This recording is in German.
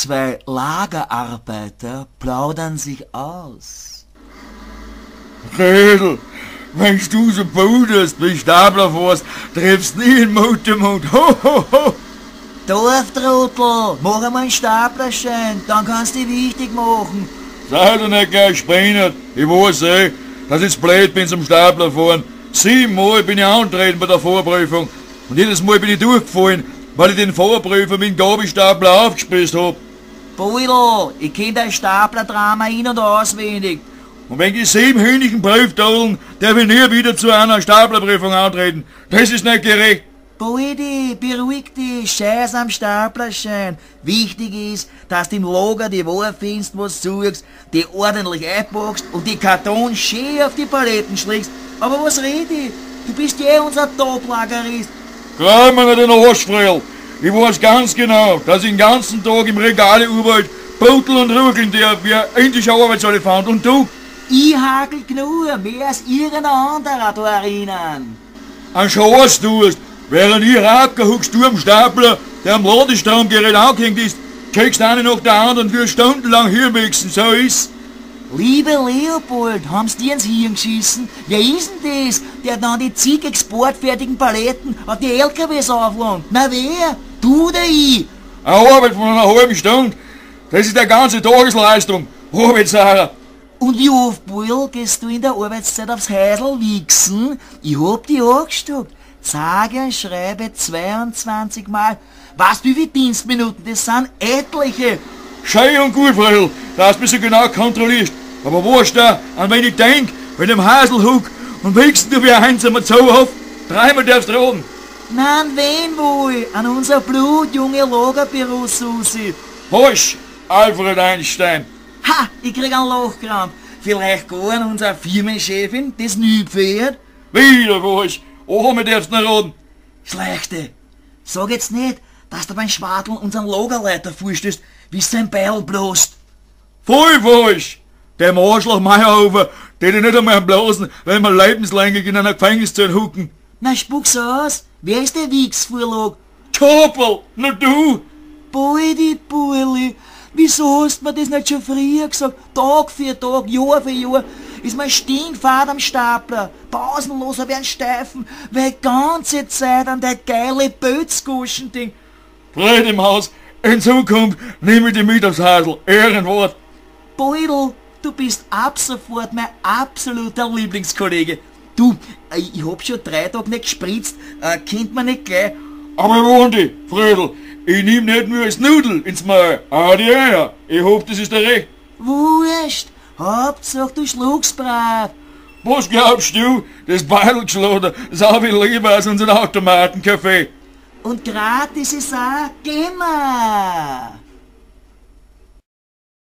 Zwei Lagerarbeiter plaudern sich aus. Redel, wenn du so budest, wie Stapler fährst, triffst nie in Mut im Mund. Ho, ho, ho! Dorftrottel, mach einmal einen Staplerschein, dann kannst du dich wichtig machen. Sei doch nicht gleich gespinnt. Ich weiß dass ich blöd bin zum Stapler fahren. 7 Mal bin ich angetreten bei der Vorprüfung. Und jedes Mal bin ich durchgefallen, weil ich den Vorprüfer mit dem Gabelstapler aufgespießt hab. Beudel, ich kenn dein Staplerdrama in- und auswendig. Und wenn die 7 hündigen Prüftadeln, der will nie wieder zu einer Staplerprüfung antreten. Das ist nicht gerecht. Beruhig dich, scheiß am Staplerschein. Wichtig ist, dass du im Lager die Ware findest, was du suchst, die ordentlich einpackst und die Karton schön auf die Paletten schlägst. Aber was rede ich? Du bist ja unser Top-Lagerist. Glaub mir nicht den Arsch, Frell. Ich weiß ganz genau, dass ich den ganzen Tag im Regal überall butteln und ruckeln darf, wie ein indischer Arbeitselefant. Und du? Ich hakel genug, mehr als irgendein anderer da erinnern. Ein Schatz tust, während ich abgehuckst du am Stapler, der am Ladestromgerät angehängt ist, kriegst eine nach der anderen für stundenlang Hirnwichsen, so ist's. Lieber Leopold, haben's dir ins Hirn geschissen? Wer ist denn das, der dann die zig exportfertigen Paletten auf die LKWs auflangt? Na wer? Du oder ich? Eine Arbeit von einer halben Stunde, das ist eine ganze Tagesleistung. Arbeit, Sarah. Und wie oft, Bull, gehst du in der Arbeitszeit aufs Häusl wichsen? Ich hab dich angestockt. Sage und schreibe 22 Mal. Weißt du, wie viele Dienstminuten das sind? Etliche. Schön und gut, Frell, dass du mich so genau kontrollierst. Aber weißt du, an wen ich denk, wenn ich im Häusl huck und wichsen du wie ein einsamer Zauberhof? Dreimal darfst du raten. Na, an wen wohl? An unser blutjunge Lagerbüro, Susi. Falsch, Alfred Einstein. Ha, ich krieg einen Lochkrampf. Vielleicht gar an unsere Firmenchefin, das Nüpferd? Wieder falsch. Mir darfst du nicht raten. Schlechte. Sag jetzt nicht, dass du beim Schwadl unseren Lagerleiter vorstehst, wie sein Beil bloßt. Voll falsch. Der Arschloch Meyerhofer, der dich nicht einmal blasen, wenn wir lebenslänglich in einer Gefängniszelle hucken. Na, spuck's aus. Wer ist der Wichsvorlag? Topel, nur du. Beudi, Burli, wieso hast du mir das nicht schon früher gesagt? Tag für Tag, Jahr für Jahr ist mein stinkfad am Stapler. Pausenlos hab ich einen Steifen, weil die ganze Zeit an der geile Bötzguschen-Ding. Fred im Haus, in Zukunft nehme ich dich mit aufs Häusl. Ehrenwort. Beudel, du bist ab sofort mein absoluter Lieblingskollege. Du, ich hab schon 3 Tage nicht gespritzt, kennt man nicht gleich. Aber warte, Fredel, ich nehm nicht nur als Nudel ins Maul. Adieu, ich hoffe, das ist der Recht. Wurscht, Hauptsache du schluckst brav. Was glaubst du, das Beidelgeschlader sau viel lieber als unseren Automatenkaffee? Und gratis ist auch, geh mal.